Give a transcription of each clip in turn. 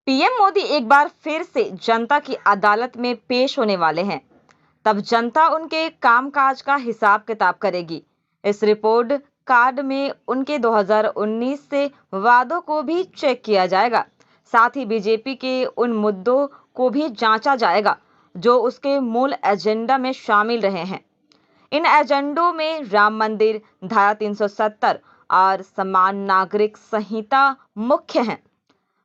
PM Modi एक बार फिर से जनता की अदालत में पेश होने वाले हैं। तब जनता उनके कामकाज का हिसाब किताब करेगी। इस रिपोर्ट कार्ड में उनके 2019 से वादों को भी चेक किया जाएगा। साथ ही बीजेपी के उन मुद्दों को भी जांचा जाएगा जो उसके मूल एजेंडा में शामिल रहे हैं। इन एजेंडों में राम मंदिर, धारा 370 और समान नागरिक संहिता मुख्य हैं।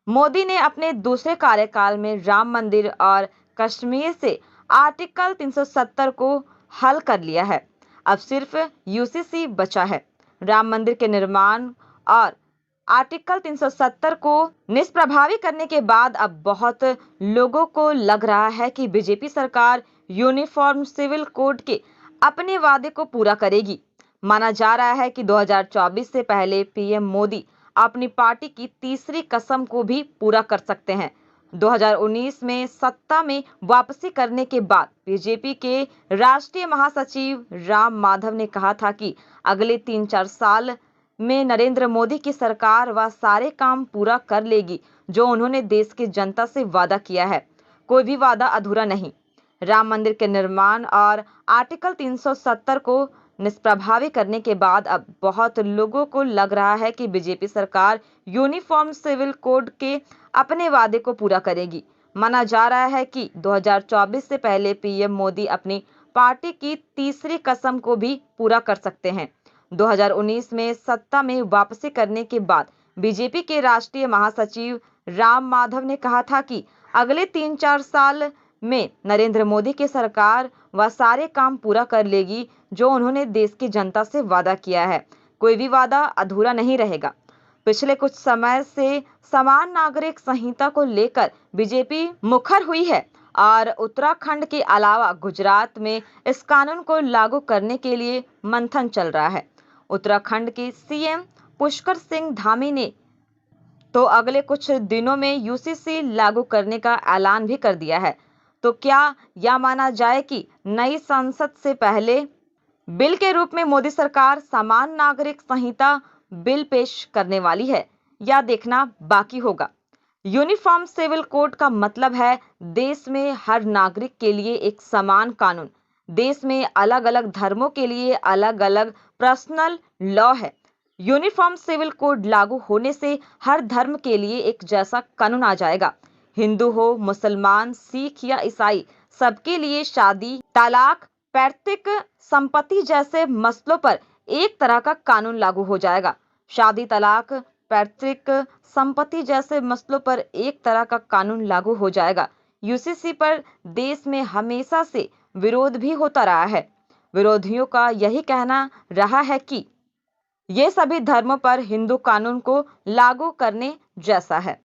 मोदी ने अपने दूसरे कार्यकाल में राम मंदिर और कश्मीर से आर्टिकल 370 को हल कर लिया है। अब सिर्फ यूसीसी बचा है। राम मंदिर के निर्माण और आर्टिकल 370 को निष्प्रभावी करने के बाद अब बहुत लोगों को लग रहा है कि बीजेपी सरकार यूनिफॉर्म सिविल कोड के अपने वादे को पूरा करेगी। माना जा रहा है कि 2024 से पहले पीएम मोदी अपनी पार्टी की तीसरी कसम को भी पूरा कर सकते हैं। 2019 में सत्ता में वापसी करने के बाद बीजेपी के राष्ट्रीय महासचिव राम माधव ने कहा था कि अगले 3-4 साल में नरेंद्र मोदी की सरकार वह सारे काम पूरा कर लेगी जो उन्होंने देश की जनता से वादा किया है। कोई भी वादा अधूरा नहीं। राम मंदिर के निर्माण और आर्टिकल 370 को निष्प्रभावी करने के बाद अब बहुत लोगों को लग रहा है कि बीजेपी सरकार यूनिफॉर्म सिविल कोड के अपने वादे को पूरा करेगी। माना जा रहा है कि 2024 से पहले पीएम मोदी अपनी पार्टी की तीसरी कसम को भी पूरा कर सकते हैं। 2019 में सत्ता में वापसी करने के बाद बीजेपी के राष्ट्रीय महासचिव राम माधव ने कहा था कि अगले 3-4 साल में नरेंद्र मोदी की सरकार वह सारे काम पूरा कर लेगी जो उन्होंने देश की जनता से वादा किया है। कोई भी वादा अधूरा नहीं रहेगा। पिछले कुछ समय से समान नागरिक संहिता को लेकर बीजेपी मुखर हुई है और उत्तराखंड के अलावा गुजरात में इस कानून को लागू करने के लिए मंथन चल रहा है। उत्तराखंड के सीएम पुष्कर सिंह धामी ने तो अगले कुछ दिनों में यूसीसी लागू करने का ऐलान भी कर दिया है। तो क्या यह माना जाए कि नई संसद से पहले बिल के रूप में मोदी सरकार समान नागरिक संहिता बिल पेश करने वाली है, या देखना बाकी होगा। यूनिफॉर्म सिविल कोड का मतलब है देश में हर नागरिक के लिए एक समान कानून। देश में अलग अलग धर्मों के लिए अलग अलग पर्सनल लॉ है। यूनिफॉर्म सिविल कोड लागू होने से हर धर्म के लिए एक जैसा कानून आ जाएगा। हिंदू हो, मुसलमान, सिख या ईसाई, सबके लिए शादी, तलाक, पैतृक संपत्ति जैसे मसलों पर एक तरह का कानून लागू हो जाएगा। शादी, तलाक, पैतृक संपत्ति जैसे मसलों पर एक तरह का कानून लागू हो जाएगा। यूसीसी पर देश में हमेशा से विरोध भी होता रहा है। विरोधियों का यही कहना रहा है कि ये सभी धर्मों पर हिंदू कानून को लागू करने जैसा है।